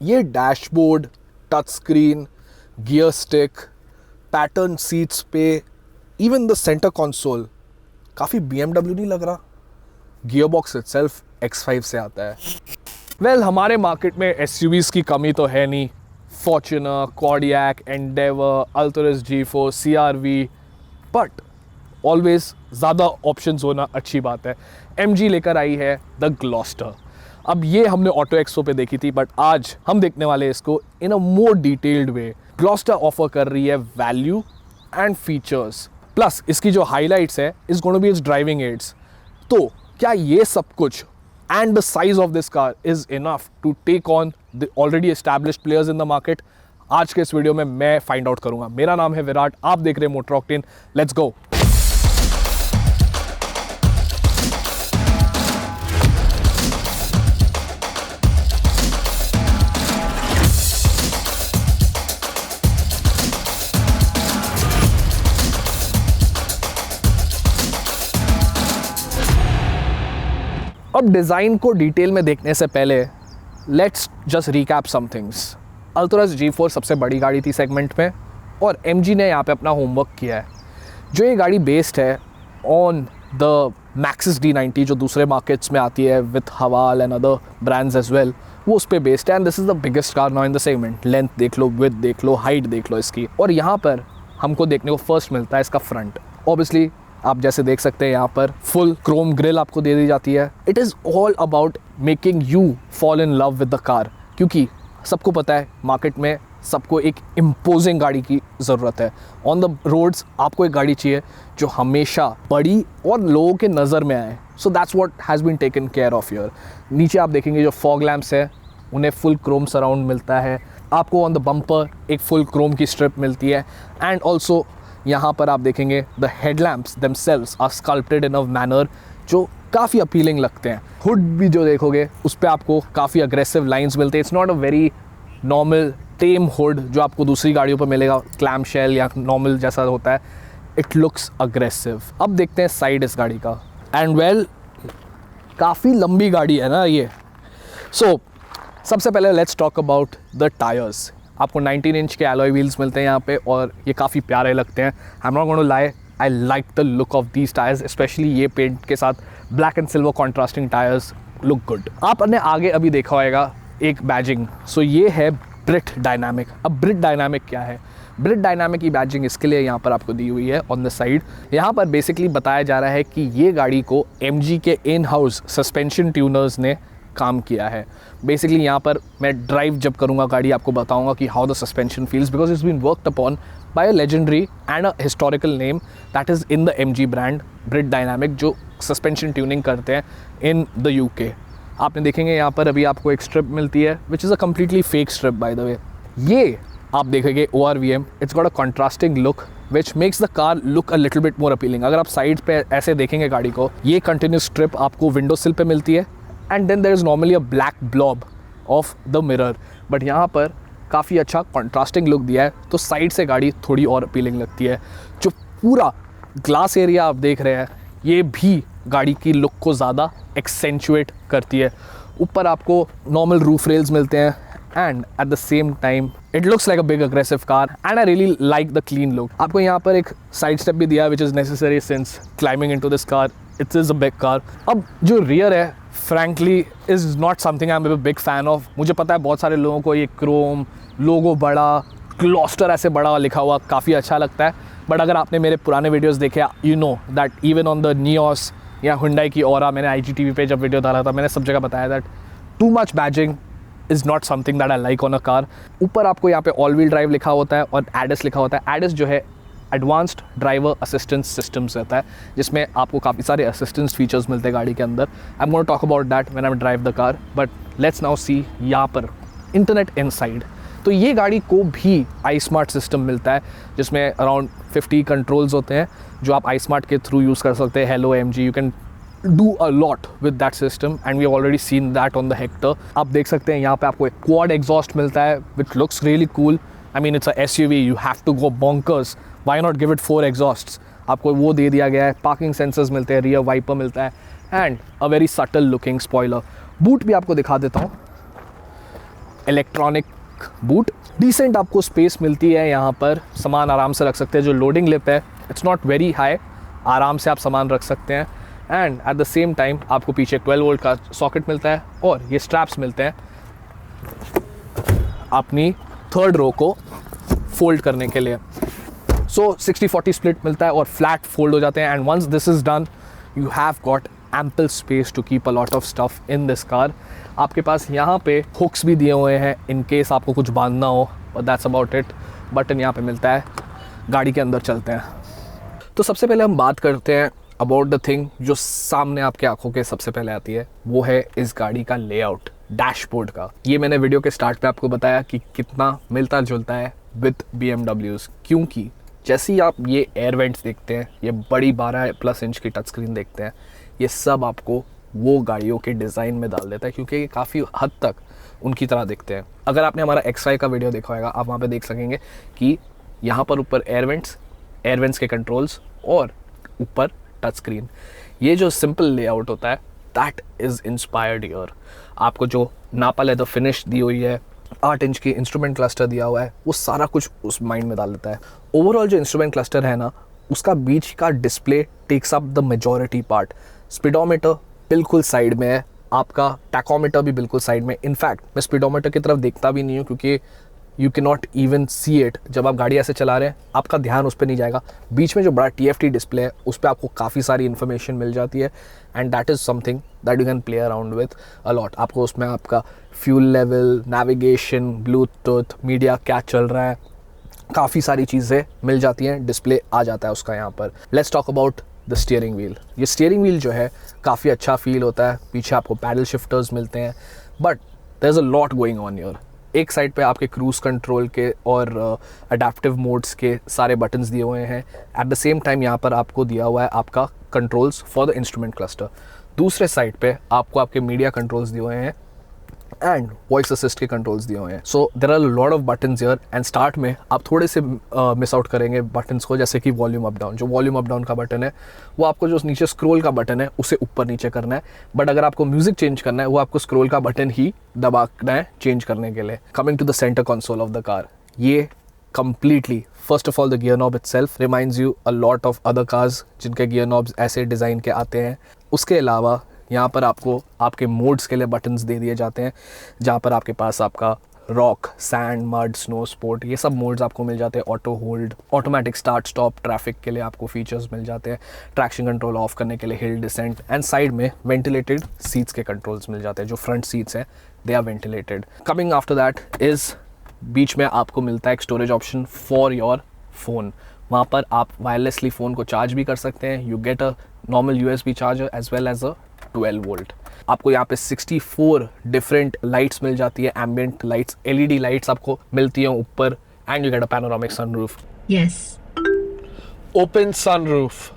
ये dashboard, touch screen, gear stick, pattern seats पे, even the centre console काफ़ी BMW नहीं लग रहा? गियर बॉक्स इटसेल्फ X5 से आता है। वेल, हमारे मार्केट में SUVs की कमी तो है नहीं। Fortuner, Kodiaq, Endeavour, Alturas G4, CR-V, but always ज़्यादा ऑप्शंस होना अच्छी बात है। MG लेकर आई है द ग्लॉस्टर। अब ये हमने ऑटो एक्सपो पे देखी थी, बट आज हम देखने वाले हैं इसको in a more detailed way. Gloster offer कर रही है वैल्यू एंड फीचर्स, प्लस इसकी जो हाईलाइट्स है is going to be its driving aids. तो क्या ये सब कुछ and the size of this car is enough to take on the already established players in the market? आज के इस वीडियो में मैं फाइंड आउट करूंगा। मेरा नाम है विराट, आप देख रहे हैं मोटर ऑक्टेन। Let's go. अब डिज़ाइन को डिटेल में देखने से पहले let's just recap some things. Alturas G4 सबसे बड़ी गाड़ी थी सेगमेंट में, और MG ने यहाँ पे अपना होमवर्क किया है। जो ये गाड़ी बेस्ड है ऑन द मैक्सिस D90 जो दूसरे मार्केट्स में आती है with Haval and other brands as well, वो उस पर बेस्ड है। And this is the biggest car now in the segment. Length देख लो, विड्थ देख लो, हाइट देख लो इसकी। और यहाँ पर हमको देखने को फर्स्ट मिलता है इसका फ्रंट। ऑब्वियसली आप जैसे देख सकते हैं यहाँ पर फुल क्रोम ग्रिल आपको दे दी जाती है। It is all about making you fall in love with the car, क्योंकि सबको पता है मार्केट में सबको एक इम्पोजिंग गाड़ी की ज़रूरत है। ऑन द रोड्स आपको एक गाड़ी चाहिए जो हमेशा बड़ी और लोगों के नज़र में आए। So that's what has been taken care of here. नीचे आप देखेंगे जो फॉग लैम्प्स है उन्हें फुल क्रोम सराउंड मिलता है आपको। ऑन द बम्पर एक फुल क्रोम की स्ट्रिप मिलती है। एंड ऑल्सो यहाँ पर आप देखेंगे the headlamps themselves are sculpted in a manner जो काफ़ी अपीलिंग लगते हैं। हुड भी जो देखोगे उस पर आपको काफ़ी अग्रेसिव लाइंस मिलते हैं। It's not a very normal time hood जो आपको दूसरी गाड़ियों पर मिलेगा, क्लैम शेल या नॉर्मल जैसा होता है। It looks aggressive. अब देखते हैं साइड इस गाड़ी का। एंड वेल, काफ़ी लंबी गाड़ी है ना ये। सो सबसे पहले let's talk about the tyres. आपको 19 इंच के एलॉय व्हील्स मिलते हैं यहाँ पे, और ये काफ़ी प्यारे लगते हैं। I am not going to lie, I like the look of these tyres, specially ये पेंट के साथ black and silver contrasting tyres look good. आपने आगे अभी देखा होगा एक बैजिंग। सो ये है ब्रिट डायनामिक। अब ब्रिट डायनामिक क्या है? ब्रिट डायनामिक की बैजिंग इसके लिए यहाँ पर आपको दी हुई है ऑन द साइड। यहाँ पर बेसिकली बताया जा रहा है कि ये गाड़ी को MG के इन हाउस सस्पेंशन ट्यूनर्स ने काम किया है। बेसिकली यहाँ पर मैं ड्राइव जब करूँगा गाड़ी आपको बताऊँगा कि how the suspension feels, because it's been worked upon by a legendary and a historical name that is in the MG brand, Brit Dynamic, जो सस्पेंशन ट्यूनिंग करते हैं इन द UK। आपने देखेंगे यहाँ पर अभी आपको एक स्ट्रिप मिलती है which is a completely fake strip by the way. ये आप देखेंगे ORVM, it's got a contrasting look which makes the car look a little bit more appealing. अगर आप साइड पे ऐसे देखेंगे गाड़ी को, ये कंटिन्यूस स्ट्रिप आपको विंडो सिल पे मिलती है, and then there is normally a black blob of the mirror. But यहाँ पर काफ़ी अच्छा कॉन्ट्रास्टिंग लुक दिया है, तो साइड से गाड़ी थोड़ी और अपीलिंग लगती है। जो पूरा ग्लास एरिया आप देख रहे हैं ये भी गाड़ी की लुक को ज़्यादा एक्सेंचुएट करती है। ऊपर आपको नॉर्मल रूफ रेल्स मिलते हैं, and at the same time it looks like a big aggressive car, and I really like the clean look. आपको यहाँ पर एक साइड स्टेप भी दिया है which is necessary since climbing into this car. It is a big car. अब जो rear है frankly is not something I am a big fan of. मुझे पता है बहुत सारे लोगों को ये क्रोम लोगो बड़ा, ग्लॉस्टर ऐसे बड़ा लिखा हुआ काफ़ी अच्छा लगता है, बट अगर आपने मेरे पुराने वीडियोस देखे, you know that even on the Nios या हुंडई की ओरा, मैंने IGTV पे जब वीडियो डाला था मैंने सब जगह बताया that too much badging is not something that I like on a car. ऊपर आपको यहाँ पे ऑल व्हील ड्राइव लिखा होता है और ADAS लिखा होता है। ADAS जो है एडवांस्ड ड्राइवर असिस्टेंस सिस्टम्स रहता है, जिसमें आपको काफ़ी सारे असिस्टेंस फीचर्स मिलते हैं गाड़ी के अंदर। I am going to talk about that when I drive the car, but let's now see यहाँ पर इंटरनेट इनसाइड। तो ये गाड़ी को भी iSmart सिस्टम मिलता है जिसमें अराउंड 50 कंट्रोल्स होते हैं जो आप iSmart के थ्रू यूज़ कर सकते हैं। Hello MG, you can do a lot with that system and we already seen that on the Hector. आप देख सकते हैं यहाँ पे आपको एक क्वाड एग्जॉस्ट मिलता है which looks really cool. I mean it's a SUV, you have to go bonkers, why not give it 4 exhausts. आपको वो दे दिया गया है। पार्किंग सेंसर्स मिलते हैं, रियर वाइपर मिलता है and a very subtle looking spoiler. Boot भी आपको दिखा देता हूँ। Electronic boot. डिसेंट आपको स्पेस मिलती है यहाँ पर, सामान आराम से रख सकते हैं। जो लोडिंग लिप है इट्स नॉट वेरी हाई, आराम से आप सामान रख सकते हैं। And at the same time आपको पीछे 12 वोल्ट का सॉकेट मिलता है और ये स्ट्रैप्स मिलते हैं अपनी थर्ड रो को फोल्ड करने के लिए। सो 60-40 स्प्लिट मिलता है और फ्लैट फोल्ड हो जाते हैं। And once this is done you have got ample space to keep a lot of stuff in this car. आपके पास यहाँ पे हुक्स भी दिए हुए हैं इन केस आपको कुछ बांधना हो, but that's about it. Button यहाँ पे मिलता है। गाड़ी के अंदर चलते हैं। तो सबसे पहले हम बात करते हैं अबाउट द थिंग जो सामने आपके आंखों के सबसे पहले आती है, वो है इस गाड़ी का लेआउट, डैशबोर्ड का। ये मैंने वीडियो के स्टार्ट पे आपको बताया कि कितना मिलता जुलता है विद BMWs, क्योंकि जैसे ही आप ये एयर वेंट्स देखते हैं, ये बड़ी 12+ इंच की टच स्क्रीन देखते हैं, ये सब आपको वो गाड़ियों के डिज़ाइन में डाल देता है, क्योंकि ये काफ़ी हद तक उनकी तरह दिखते हैं। अगर आपने हमारा XI का वीडियो देखा होगा, आप वहाँ पे देख सकेंगे कि यहाँ पर ऊपर एयर वेंट्स के कंट्रोल्स और ऊपर टच स्क्रीन। ये जो सिंपल लेआउट होता है दैट इज़ इंस्पायर्ड हियर। आपको जो नापा लेदर फिनिश दी हुई है, 8 इंच की इंस्ट्रूमेंट क्लस्टर दिया हुआ है, वो सारा कुछ उस माइंड में डाल देता है। ओवरऑल जो इंस्ट्रूमेंट क्लस्टर है ना, उसका बीच का display takes up the majority part. Speedometer बिल्कुल साइड में है, आपका टैकोमीटर भी बिल्कुल साइड में। इनफैक्ट मैं स्पीडोमीटर की तरफ देखता भी नहीं हूँ, क्योंकि you can not even see it. जब आप गाड़ी ऐसे चला रहे हैं आपका ध्यान उस पर नहीं जाएगा। बीच में जो बड़ा TFT डिस्प्ले है उस पर आपको काफ़ी सारी इन्फॉर्मेशन मिल जाती है, and that is something that you can play around with a lot. आपको उसमें आपका fuel level, navigation, Bluetooth, media क्या चल रहा है, काफ़ी सारी चीज़ें मिल जाती हैं, डिस्प्ले आ जाता है उसका यहाँ पर। Let's talk about the steering wheel. ये स्टीयरिंग व्हील जो है काफ़ी अच्छा फील होता है। पीछे आपको पैडल शिफ्टर्स मिलते हैं, but there is a lot going on here. एक साइड पे आपके क्रूज़ कंट्रोल के और अडेप्टिव मोड्स के सारे बटन्स दिए हुए हैं। एट द सेम टाइम यहाँ पर आपको दिया हुआ है आपका controls for the instrument cluster. दूसरे साइड पे आपको आपके मीडिया कंट्रोल्स दिए हुए हैं एंड वॉइस असिस्ट के कंट्रोल्स दिए हुए हैं। So there are lot of buttons here. And start में आप थोड़े से मिस आउट करेंगे बटन्स को, जैसे कि वॉल्यूम अप डाउन। जो वॉल्यूम अप डाउन का बटन है वो आपको जो नीचे स्क्रॉल का बटन है उसे ऊपर नीचे करना है, बट अगर आपको म्यूजिक चेंज करना है वो आपको स्क्रॉल का बटन ही दबाना है चेंज करने के लिए। Coming to the centre console of the car, ये completely, first of all the gear knob itself reminds you a lot of other cars जिनके gear knobs ऐसे डिज़ाइन के आते हैं। उसके अलावा यहाँ पर आपको आपके मोड्स के लिए बटन्स दे दिए जाते हैं, जहाँ पर आपके पास आपका rock, sand, mud, snow, sport, ये सब मोड्स आपको मिल जाते हैं। Auto hold, automatic start stop, traffic के लिए आपको फीचर्स मिल जाते हैं। ट्रैक्शन कंट्रोल ऑफ करने के लिए हिल डिसेंट, एंड साइड में वेंटिलेटेड सीट्स के कंट्रोल्स मिल जाते हैं। जो फ्रंट सीट्स हैं they are ventilated. Coming after that is बीच में आपको मिलता है एक storage option for your phone. वहाँ पर आप वायरलेसली फ़ोन को चार्ज भी कर सकते हैं। You get a normal USB charger as well as a 12 volt. आपको यहाँ पे 64 डिफरेंट लाइट्स मिल जाती है, एम्बियंट लाइट्स, LED लाइट्स आपको मिलती हैं ऊपर, and you get a panoramic sunroof. Yes. Open sunroof.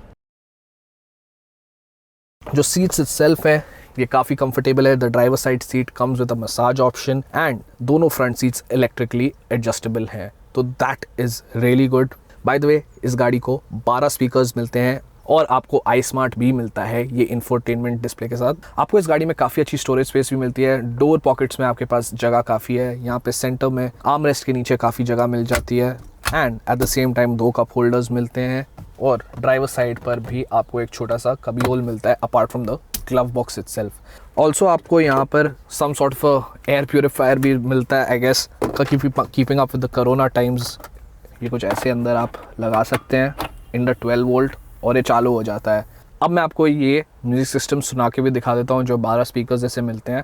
जो सीट्स इटसेल्फ है ये काफ़ी कंफर्टेबल है। The driver side seat comes with a massage option, and दोनों फ्रंट सीट्स इलेक्ट्रिकली एडजस्टेबल हैं, तो that is really good. By the way इस गाड़ी को 12 स्पीकर्स मिलते हैं और आपको iSmart भी मिलता है ये इंफोटेनमेंट डिस्प्ले के साथ। आपको इस गाड़ी में काफ़ी अच्छी स्टोरेज स्पेस भी मिलती है। डोर पॉकेट्स में आपके पास जगह काफ़ी है। यहाँ पे सेंटर में आर्म रेस्ट के नीचे काफ़ी जगह मिल जाती है, and at the same time 2 cup holders मिलते हैं, और ड्राइवर साइड पर भी आपको एक छोटा सा कबी होल मिलता है apart from the glove box itself. Also आपको यहाँ पर some sort of air purifier भी मिलता है, I guess keeping up with the corona times. ये कुछ ऐसे अंदर आप लगा सकते हैं इन द 12 वोल्ट और ये चालू हो जाता है। अब मैं आपको ये म्यूज़िक सिस्टम सुना के भी दिखा देता हूँ जो 12 स्पीकर्स जैसे मिलते हैं।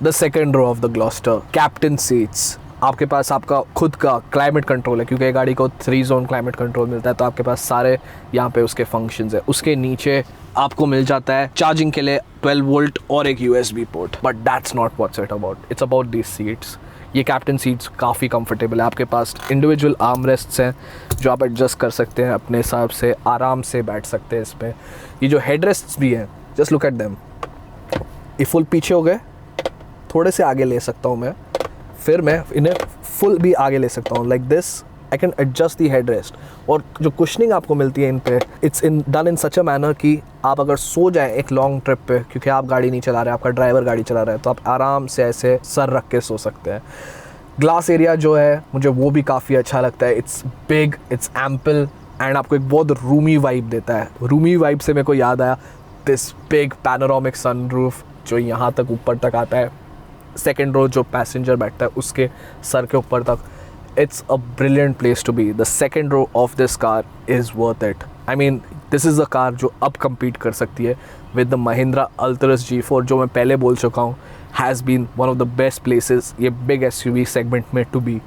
The second row of the Gloster, captain seats. आपके पास आपका खुद का क्लाइमेट कंट्रोल है, क्योंकि ये गाड़ी को 3 जोन क्लाइमेट कंट्रोल मिलता है, तो आपके पास सारे यहाँ पे उसके फंक्शंस है। उसके नीचे आपको मिल जाता है चार्जिंग के लिए 12 वोल्ट और एक USB port, but that's not what's it about, it's about these seats. ये कैप्टन सीट्स काफ़ी कंफर्टेबल है। आपके पास इंडिविजुअल आर्म रेस्ट्स हैं जो आप एडजस्ट कर सकते हैं अपने हिसाब से, आराम से बैठ सकते हैं इस पर। ये जो हेड रेस्ट्स भी हैं, जस्ट लुक एट देम, ये फुल पीछे हो गए, थोड़े से आगे ले सकता हूँ मैं, फिर मैं इन्हें फुल भी आगे ले सकता हूँ, like this I can adjust the head rest. और जो कुशनिंग आपको मिलती है इन पे, it's in done in such a manner कि आप अगर सो जाएं एक लॉन्ग ट्रिप पे, क्योंकि आप गाड़ी नहीं चला रहे, आपका ड्राइवर गाड़ी चला रहा है, तो आप आराम से ऐसे सर रख के सो सकते हैं। ग्लास एरिया जो है मुझे वो भी काफ़ी अच्छा लगता है, it's big, it's ample and आपको एक बहुत रूमी वाइब देता है। रूमी वाइब से मेरे को याद आया दिस बिग पैनोरामिक सनरूफ जो यहाँ तक ऊपर तक आता है, सेकेंड रो जो पैसेंजर बैठता है उसके सर के ऊपर तक। It's a brilliant place to be. The second row of this car is worth it. I mean, this is a car जो अब compete कर सकती है with the Mahindra Alturas G4 जो मैं पहले बोल चुका हूँ has been one of the best places ये big SUV segment में to be.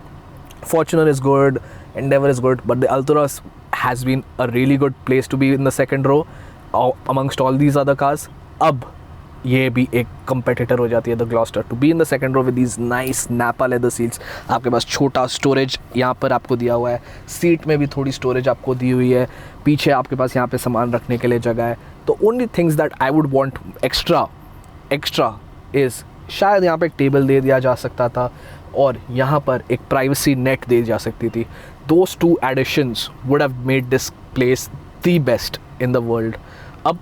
Fortuner is good, Endeavour is good, but the Alturas has been a really good place to be in the second row amongst all these other cars. अब ये भी एक competitor हो जाती है the Gloster to be in the second row with these nice nappa leather seats. आपके पास छोटा स्टोरेज यहाँ पर आपको दिया हुआ है, सीट में भी थोड़ी स्टोरेज आपको दी हुई है, पीछे आपके पास यहाँ पे सामान रखने के लिए जगह है। तो only things that I would want extra is शायद यहाँ पे एक टेबल दे दिया जा सकता था और यहाँ पर एक प्राइवेसी नेट दी जा सकती थी। Those two additions would have made this place the best in the world. अब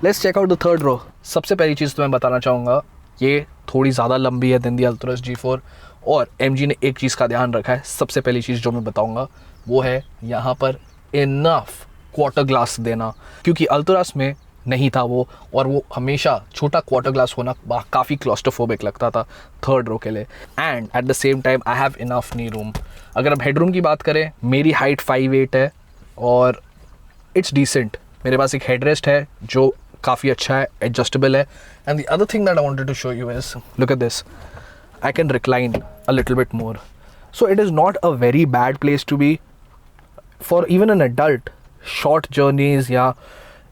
let's check out the third row. सबसे पहली चीज़ तो मैं बताना चाहूँगा, ये थोड़ी ज़्यादा लंबी है देन दी अल्टुरस G4 और MG ने एक चीज़ का ध्यान रखा है। सबसे पहली चीज़ जो मैं बताऊँगा वो है यहाँ पर इनफ क्वार्टर ग्लास देना, क्योंकि अल्टुरस में नहीं था वो, और वो हमेशा छोटा क्वार्टर ग्लास होना काफ़ी क्लॉस्ट्रोफोबिक लगता था थर्ड रो के लिए। And at the same time I have enough knee room. अगर अब हेडरूम की बात करें, मेरी हाइट 5'8" है और इट्स डिसेंट। मेरे पास एक हेडरेस्ट है जो काफ़ी अच्छा है, एडजस्टेबल है। And the other thing that I wanted to show you is look at this, I can recline a little bit more, so it is not a very bad place to be for even an adult. Short journeys या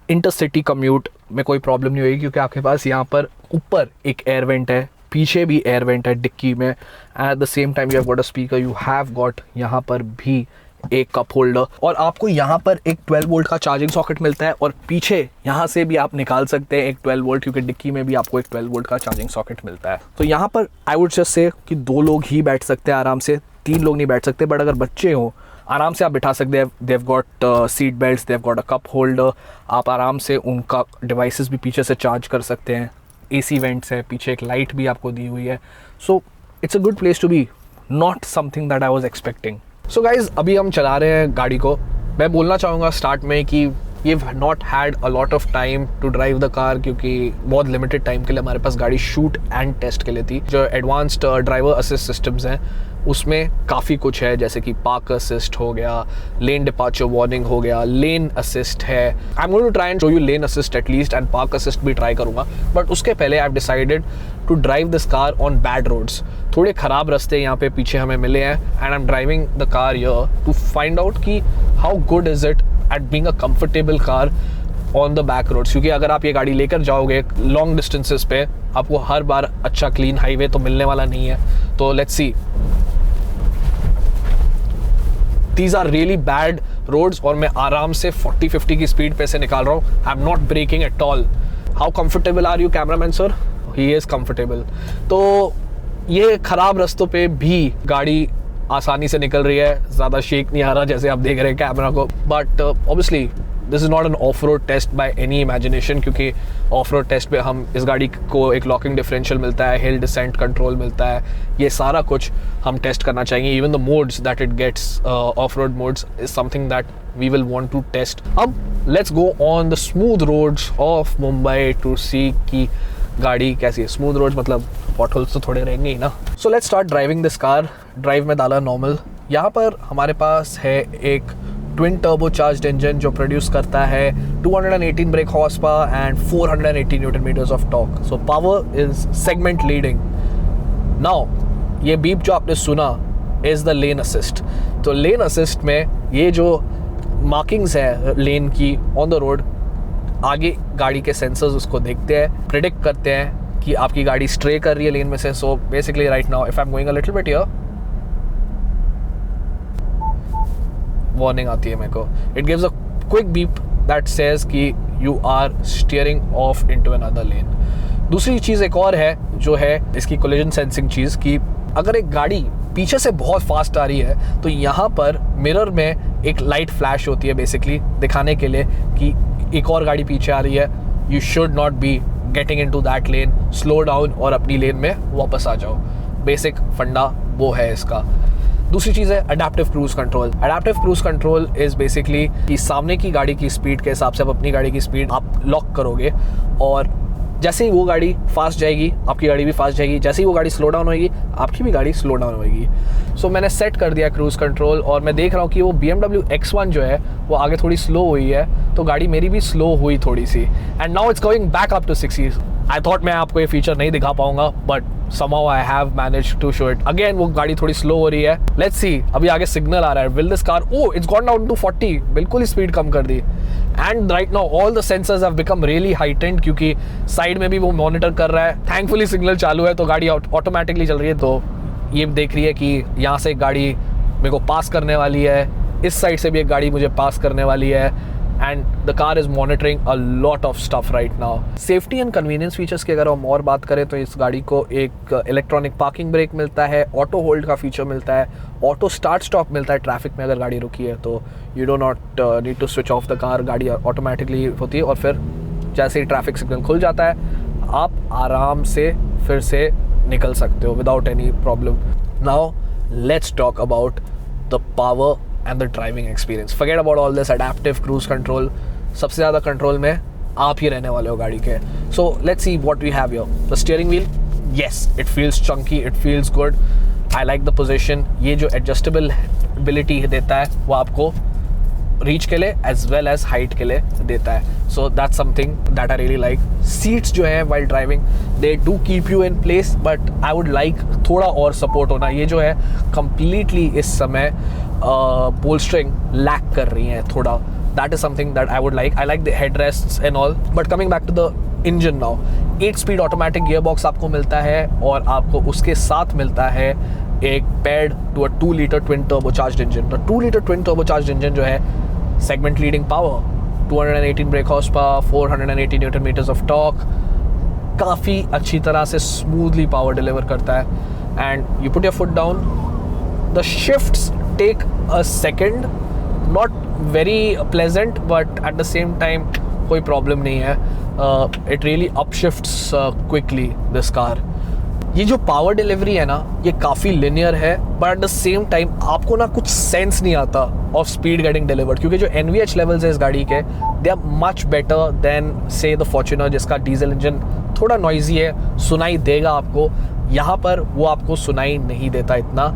intercity commute में कोई problem नहीं होगी, क्योंकि आपके पास यहाँ पर ऊपर एक एयर वेंट है, पीछे भी एयर वेंट है डिक्की में। Eight the same time you have got a speaker, you have got यहाँ पर भी एक कप होल्डर, और आपको यहाँ पर एक 12 वोल्ट का चार्जिंग सॉकेट मिलता है, और पीछे यहाँ से भी आप निकाल सकते हैं एक 12 वोल्ट, क्योंकि डिक्की में भी आपको एक 12 वोल्ट का चार्जिंग सॉकेट मिलता है। तो यहाँ पर आई वुड जस्ट से कि 2 लोग ही बैठ सकते हैं आराम से, 3 लोग नहीं बैठ सकते। बट अगर बच्चे हों आराम से आप बिठा सकते हैं। They have got seat belts, they have got a cup holder, आप आराम से उनका डिवाइसेस भी पीछे से चार्ज कर सकते हैं। AC वेंट्स है, पीछे एक लाइट भी आपको दी हुई है। So it's a good place to be, not something that I was expecting. So guys, अभी हम चला रहे हैं गाड़ी को। मैं बोलना चाहूँगा स्टार्ट में कि we have not had a lot of time to drive the car, क्योंकि बहुत लिमिटेड टाइम के लिए हमारे पास गाड़ी शूट एंड टेस्ट के लिए थी। जो एडवांस्ड ड्राइवर असिस्ट सिस्टम्स हैं उसमें काफ़ी कुछ है, जैसे कि पार्क असिस्ट हो गया, लेन डिपार्चर वार्निंग हो गया, लेन असिस्ट है। I am going to try and show you lane assist at least, and park assist भी ट्राई करूँगा। बट उसके पहले I have decided to drive this car on bad roads. थोड़े ख़राब रास्ते यहाँ पे पीछे हमें मिले हैं, and I am driving the car here to find out कि how good is it at being a comfortable car on the back roads. क्योंकि अगर आप ये गाड़ी लेकर जाओगे लॉन्ग डिस्टेंसेस पे, आपको हर बार अच्छा क्लीन हाईवे तो मिलने वाला नहीं है। तो let's see, these are really bad roads, और मैं आराम से 40-50 की स्पीड पे से निकाल रहा हूँ। I am not braking at all. How comfortable are you cameraman sir? He is comfortable. तो ये ख़राब रास्तों पे भी गाड़ी आसानी से निकल रही है, ज़्यादा शेक नहीं आ रहा जैसे आप देख रहे हैं कैमरा को। But obviously this is not an off road test by any imagination, क्योंकि ऑफ रोड टेस्ट पे हम इस गाड़ी को एक लॉकिंग डिफरेंशियल मिलता है, हिल डिसेंट कंट्रोल मिलता है, ये सारा कुछ हम टेस्ट करना चाहेंगे। Even the modes that it gets, off road modes is something that we will want to test. अब let's go on the smooth roads of Mumbai to see कि गाड़ी कैसी है। स्मूथ रोड्स मतलब पॉटहोल्स तो थोड़े रहेंगे ही ना। So let's start driving this car. Drive में डाला नॉर्मल। यहाँ पर हमारे पास है एक ट्विन टर्बो चार्ज्ड इंजन जो प्रोड्यूस करता है 218 brake horse power and 480 newton metres of torque. So power is segment leading. Now ये बीप जो आपने सुना इज़ द लेन असिस्ट। तो लेन असिस्ट में ये जो मार्किंग्स है लेन की ऑन द रोड, आगे गाड़ी के सेंसर्स उसको देखते हैं, प्रिडिक्ट करते हैं कि आपकी गाड़ी स्ट्रे कर रही है लेन में से। So basically right now if I am going a little bit here, warning आती है मेरे को। It gives a quick beep that says कि you are steering off into another lane. दूसरी चीज़ एक और है जो है इसकी कोलिजन सेंसिंग चीज़, कि अगर एक गाड़ी पीछे से बहुत फास्ट आ रही है तो यहाँ पर मिरर में एक लाइट फ्लैश होती है बेसिकली दिखाने के लिए कि एक और गाड़ी पीछे आ रही है, you should not be getting into that lane, slow down और अपनी लेन में वापस आ जाओ। बेसिक फंडा वो है इसका। दूसरी चीज़ है adaptive cruise control. Adaptive cruise control is basically कि सामने की गाड़ी की स्पीड के हिसाब से आप अपनी गाड़ी की स्पीड आप लॉक करोगे और जैसे ही वो गाड़ी फास्ट जाएगी आपकी गाड़ी भी फास्ट जाएगी, जैसे ही वो गाड़ी स्लो डाउन होगी आपकी भी गाड़ी स्लो डाउन होगी। सो मैंने सेट कर दिया क्रूज़ कंट्रोल और मैं देख रहा हूँ कि वो BMW X1 जो है वो आगे थोड़ी स्लो हुई है तो गाड़ी मेरी भी स्लो हुई थोड़ी सी, and now it's going back up to 60। I thought मैं आपको ये फीचर नहीं दिखा पाऊंगा but somehow I have managed to show it. Again वो गाड़ी थोड़ी स्लो हो रही है, let's see अभी आगे सिग्नल आ रहा है, will this car, oh it's gone down to 40, बिल्कुल ही स्पीड कम कर दी। And right now all the sensors have become really heightened क्योंकि साइड में भी वो मॉनिटर कर रहा है। थैंकफुली सिग्नल चालू है तो गाड़ी ऑटोमेटिकली चल रही है, तो ये देख रही है कि यहाँ से एक गाड़ी मेरे को पास करने वाली है, इस साइड से भी एक गाड़ी मुझे पास करने वाली है, and the car is monitoring a lot of stuff right now. Safety and convenience features की अगर हम और बात करें तो इस गाड़ी को एक इलेक्ट्रॉनिक पार्किंग ब्रेक मिलता है, ऑटो होल्ड का फीचर मिलता है, ऑटो स्टार्ट स्टॉप मिलता है ट्रैफिक में अगर गाड़ी रुकी है तो you do not need to switch off the car, गाड़ी ऑटोमेटिकली होती है और फिर जैसे ही ट्रैफिक सिग्नल खुल जाता है आप आराम से फिर से निकल सकते हो without any problem. Now let's talk about the power and the driving experience. Forget about all this adaptive cruise control. सबसे ज़्यादा कंट्रोल में आप ही रहने वाले हो गाड़ी के। So let's see what we have here. The steering wheel, yes, it feels chunky, it feels good. I like the position. ये जो adjustable ability देता है वो आपको रीच के लिए as well as height के लिए देता है, so that's something that I really like. Seats जो हैं while driving they do keep you in place but I would like थोड़ा और support होना। ये जो है completely इस समय bolstering lack कर रही हैं थोड़ा, that is something that I would like. I like the headrests and all, but coming back to the engine now, 8-speed automatic gearbox आपको मिलता है और आपको उसके साथ मिलता है एक paired to a 2-liter twin turbocharged engine. The 2-liter twin turbocharged engine जो है segment leading power, 218 brake horsepower, 480 Newton meters of torque, काफ़ी अच्छी तरह से smoothly power deliver करता है। And you put your foot down, the shifts take a second, not very pleasant but at the same time कोई problem नहीं है, it really upshifts quickly this car। ये जो पावर डिलीवरी है ना ये काफ़ी लिनियर है but at the same time आपको ना कुछ सेंस नहीं आता ऑफ स्पीड गेटिंग डिलीवर्ड, क्योंकि जो NVH लेवल्स है इस गाड़ी के they are much better than say the Fortuner जिसका डीजल इंजन थोड़ा नॉइजी है, सुनाई देगा आपको, यहाँ पर वो आपको सुनाई नहीं देता इतना।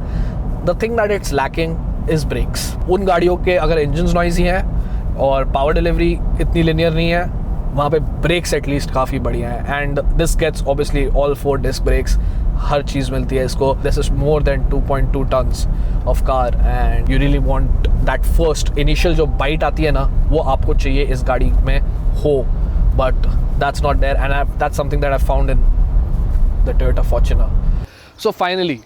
The thing that it's lacking is brakes. उन गाड़ियों के अगर इंजन नॉइजी हैं और पावर डिलीवरी इतनी लिनियर नहीं है वहाँ पे ब्रेक्स एटलीस्ट काफ़ी बढ़िया है, and this gets obviously all 4 disc brakes, हर चीज़ मिलती है इसको। This is more than 2.2 tons of car and you really want that first initial जो बाइट आती है ना वो आपको चाहिए इस गाड़ी में हो, but that's not there and that's something that I found in the Toyota Fortuner. So finally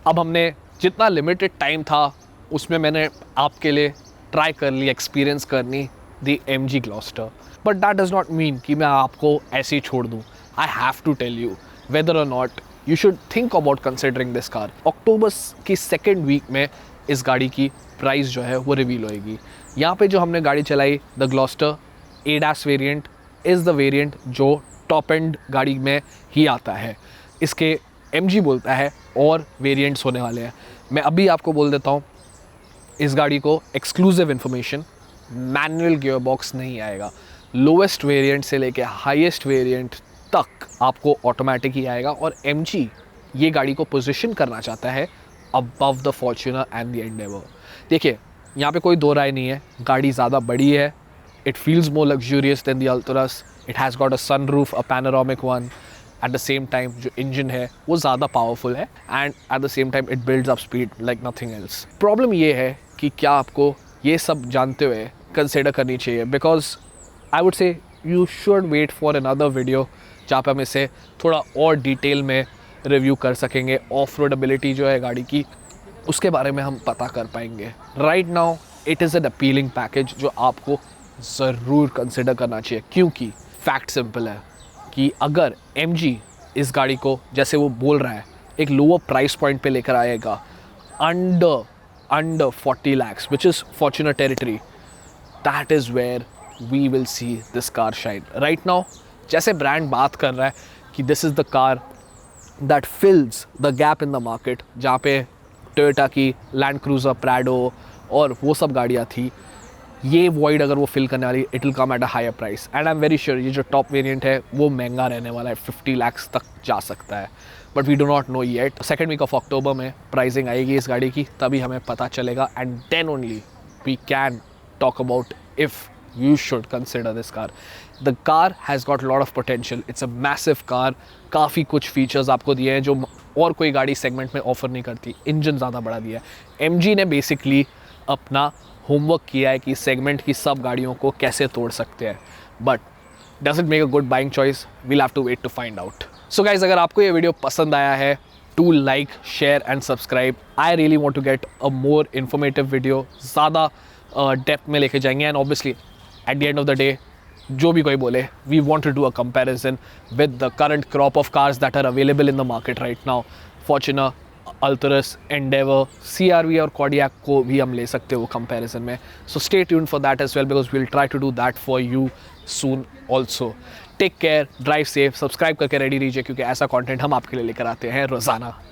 अब हमने जितना लिमिटेड टाइम था उसमें मैंने आपके लिए ट्राई कर ली एक्सपीरियंस करनी दी MG Gloster, but that does not mean कि मैं आपको ऐसे ही छोड़ दूँ। I have to tell you whether or not you should think about considering this car. अक्टूबर की 2nd वीक में इस गाड़ी की प्राइस जो है वो रिवील होएगी। यहाँ पे जो हमने गाड़ी चलाई the Gloster ADAS variant is the variant जो टॉप एंड गाड़ी में ही आता है। इसके MG बोलता है और वेरिएंट्स होने वाले हैं। मैं अभी आपको बोल देता हूँ इस गाड़ी को एक्सक्लूसिव इन्फॉर्मेशन, मैनुअल गियरबॉक्स नहीं आएगा, लोवेस्ट वेरिएंट से लेके हाईएस्ट वेरिएंट तक आपको ऑटोमेटिक ही आएगा, और MG ये गाड़ी को पोजीशन करना चाहता है above the Fortuner and the Endeavour. देखिए यहाँ पे कोई दो राय नहीं है, गाड़ी ज़्यादा बड़ी है, it feels more luxurious than the Altroz, it has got a sunroof, a panoramic one, at the same time जो इंजन है वो ज़्यादा पावरफुल है and at the same time it builds up speed like nothing else. Problem ये है कि क्या आपको ये सब जानते हुए कंसिडर करनी चाहिए, because I would say you should wait for another video जहाँ पे हम इसे थोड़ा और डिटेल में रिव्यू कर सकेंगे। ऑफ रोडेबिलिटी जो है गाड़ी की उसके बारे में हम पता कर पाएंगे। Right now it is an appealing package जो आपको ज़रूर कंसिडर करना चाहिए, क्योंकि फैक्ट सिंपल है कि अगर MG इस गाड़ी को जैसे वो बोल रहा है एक लोअर प्राइस पॉइंट पे लेकर आएगा under 40 lakhs, which is Fortuner territory, that is where we will see this car shine. Right now, जैसे ब्रांड बात कर रहा है कि this is the car that fills the gap in the market, जहाँ पे टोयोटा की लैंड क्रूज़र, प्राडो और वो सब गाड़ियाँ थी, ये वॉइड अगर वो फिल करने वाली, it will come at a higher price. And I am very sure ये जो टॉप वेरिएंट है वो महंगा रहने वाला है, 50 lakhs तक जा सकता है. But we do not know yet. Second week of October में प्राइसिंग आएगी इस गाड़ी की, तभी हमें पता चलेगा. And then only we can talk about if you should consider this car. The car has got a lot of potential. It's a massive car. काफ़ी कुछ फीचर्स आपको दिए हैं जो और कोई गाड़ी सेगमेंट में ऑफर नहीं करती. इंजन ज़्यादा बड़ा दिया है. MG ने बेसिकली अपना होमवर्क किया है कि सेगमेंट की सब गाड़ियों को कैसे तोड़ सकते हैं. But does it make a good buying choice? We'll have to wait to find out. So guys, अगर आपको ये वीडियो पसंद आया है, to like, share and subscribe. I really want to get a more informative video, ज़्यादा depth में लेके जाएंगे. एंड obviously at the end of the day, जो भी कोई बोले, we want to do a comparison with the current crop of cars that are available in the market right now. Fortuner, Alturas, Endeavour, CR-V और Kodiaq को भी हम ले सकते हो comparison में. So stay tuned for that as well, because we'll try to do that for you soon also. Take care, drive safe, subscribe करके ready रहिए, क्योंकि ऐसा content हम आपके लिए लेकर आते हैं रोज़ाना.